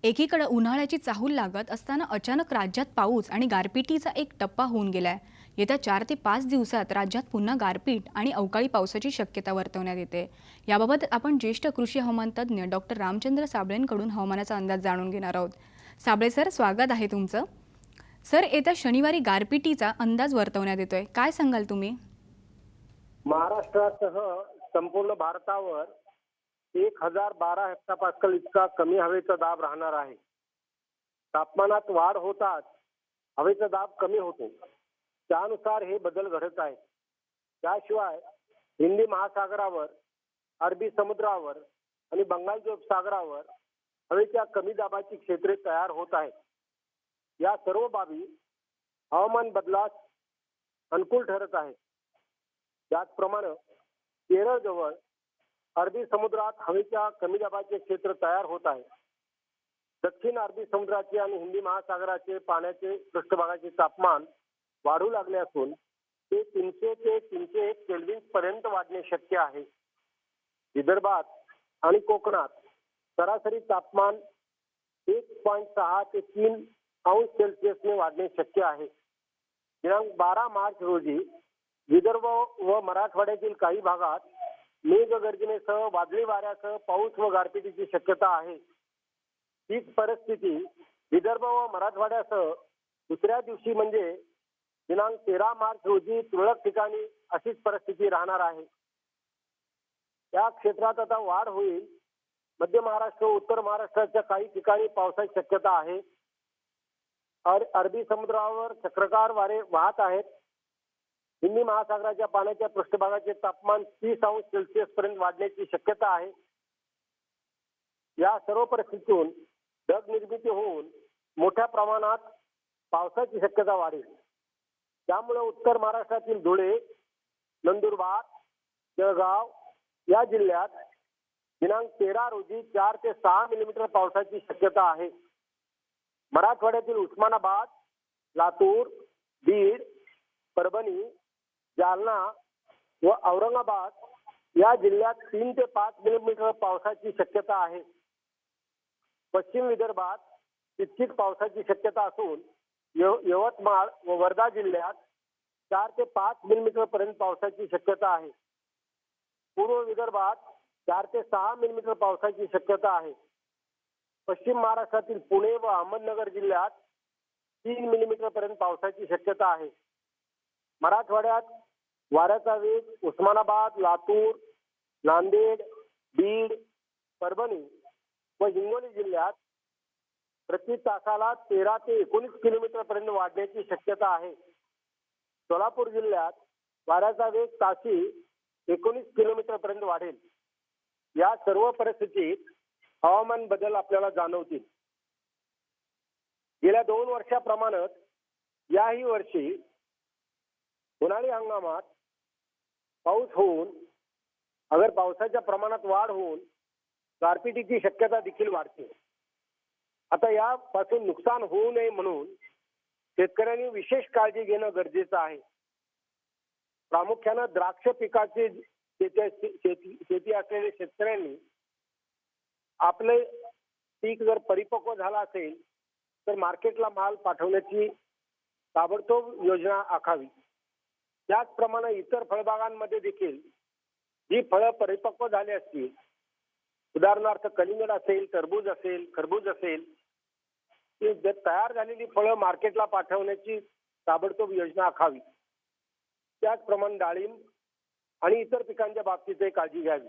एकीकडे उन्हाळ्याची चाहूल लागत असताना अचानक राज्यात पाऊस आणि गारपिटीचा एक टप्पा होऊन गेलाय. येत्या 4 ते 5 दिवसात राज्यात पुन्हा गारपीट आणि अवकाळी पावसाची शक्यता वर्तवण्यात येते. याबाबत आपण ज्येष्ठ कृषी हवामान तज्ज्ञ डॉक्टर रामचंद्र साबळेंकडून हवामानाचा अंदाज जाणून घेणार आहोत. साबळे सर, स्वागत आहे तुमचं. सर, येत्या शनिवारी गारपिटीचा अंदाज वर्तवण्यात येतोय, काय सांगाल तुम्ही? महाराष्ट्रासह संपूर्ण भारतावर 1012 हेक्टोपास्कल इतका कमी हवेचा दाब राहणार आहे. तापमानात वाढ होताच हवेचा दाब कमी होतो. त्यानुसार हे बदल घडत आहेत. त्याशिवाय हिंदी महासागरावर, अरबी समुद्रावर आणि बंगालच्या उपसागरावर हवेच्या कमी दाबाची क्षेत्रे तयार होत आहेत. या सर्व बाबी हवामान बदलास अनुकूल ठरत आहेत. त्याचप्रमाणे केरळजवळ अरबी समुद्रात हवेच्या कमी दाबाचे क्षेत्र तयार होत आहे. दक्षिण अरबी समुद्राचे आणि हिंदी महासागराचे पाण्याचे पृष्ठभागाचे तापमान वाढू लागले असून ते 300 ते 301 केल्व्हिन पर्यंत वाढणे शक्य आहे. विदर्भात आणि कोकणात सरासरी तापमान 1.6 ते 3 अंश सेल्सिअसने वाढणे शक्य आहे. दिनांक 12 मार्च रोजी विदर्भ व मराठवाड्यातील काही भागात मेघगर्जनेसह वादळी वाऱ्यासह पाऊस व गारपिटीची शक्यता आहे. हीच परिस्थिती विदर्भ व मराठवाड्यासह दुसऱ्या दिवशी म्हणजे दिनांक 13 मार्च रोजी तुरळक ठिकाणी अशीच परिस्थिती राहणार आहे. या क्षेत्रात आता वाढ होईल. मध्य महाराष्ट्र, उत्तर महाराष्ट्राच्या काही ठिकाणी पावसाची शक्यता आहे. अरबी समुद्रावर चक्रकार वारे वाहत आहेत. हिंदी महासागराच्या पाण्याच्या पृष्ठभागाचे तापमान 30 अंश सेल्सिअस पर्यंत वाढण्याची शक्यता आहे. या सर्व परिस्थितीतून ढग निर्मिती होऊन मोठ्या प्रमाणात पावसाची शक्यता वाढेल. त्यामुळे उत्तर महाराष्ट्रातील धुळे, नंदुरबार, जळगाव या जिल्ह्यात दिनांक 13 रोजी 4 ते 6 मिलीमीटर पावसाची शक्यता आहे. मराठवाड्यातील उस्मानाबाद, लातूर, बीड, परभणी, जालना व औरंगाबाद या जिल्ह्यात 3 ते 5 मिलीमीटर पावसाची शक्यता आहे. पश्चिम विदर्भात तितकीच पावसाची शक्यता असून यवतमाळ व वर्धा जिल्ह्यात 4 ते 5 मिलीमीटर पर्यंत पावसाची शक्यता आहे. पूर्व विदर्भात 4 ते 6 मिलीमीटर पावसाची शक्यता आहे. पश्चिम महाराष्ट्रातील पुणे व अहमदनगर जिल्ह्यात 3 मिलीमीटर पर्यंत पावसाची शक्यता आहे. मराठवाड्यात वाऱ्याचा वेग उस्मानाबाद, लातूर, नांदेड, बीड, परभणी व हिंगोली जिल्ह्यात प्रति तासाला 13 ते 19 किलोमीटर पर्यंत वाढण्याची शक्यता आहे. सोलापूर जिल्ह्यात वाऱ्याचा वेग ताशी 19 किलोमीटर पर्यंत वाढेल. या सर्व परिस्थितीत हवामान बदल आपल्याला जाणवतील. गेल्या 2 वर्षाप्रमाणेच याही वर्षी उन्हाळी हंगामात पाऊस होऊन अगर पावसाच्या प्रमाणात वाढ होऊन गारपिटीची शक्यता देखील वाढते. आता यापासून नुकसान होऊ नये म्हणून शेतकऱ्यांनी विशेष काळजी घेणं गरजेचं आहे. प्रामुख्यानं द्राक्ष पिकाची शेती असलेल्या शेतकऱ्यांनी आपले पीक जर परिपक्व झाला असेल तर मार्केटला माल पाठवण्याची ताबडतोब योजना आखावी. त्याचप्रमाणे इतर फळबागांमध्ये देखील जी फळं परिपक्व झाली असतील, उदाहरणार्थ कलिंगड असेल, टरबूज असेल, खरबूज असेल, ती तयार झालेली फळं मार्केटला पाठवण्याची ताबडतोब योजना आखावी. त्याचप्रमाणे डाळिंब आणि इतर पिकांच्या बाबतीतही काळजी घ्यावी.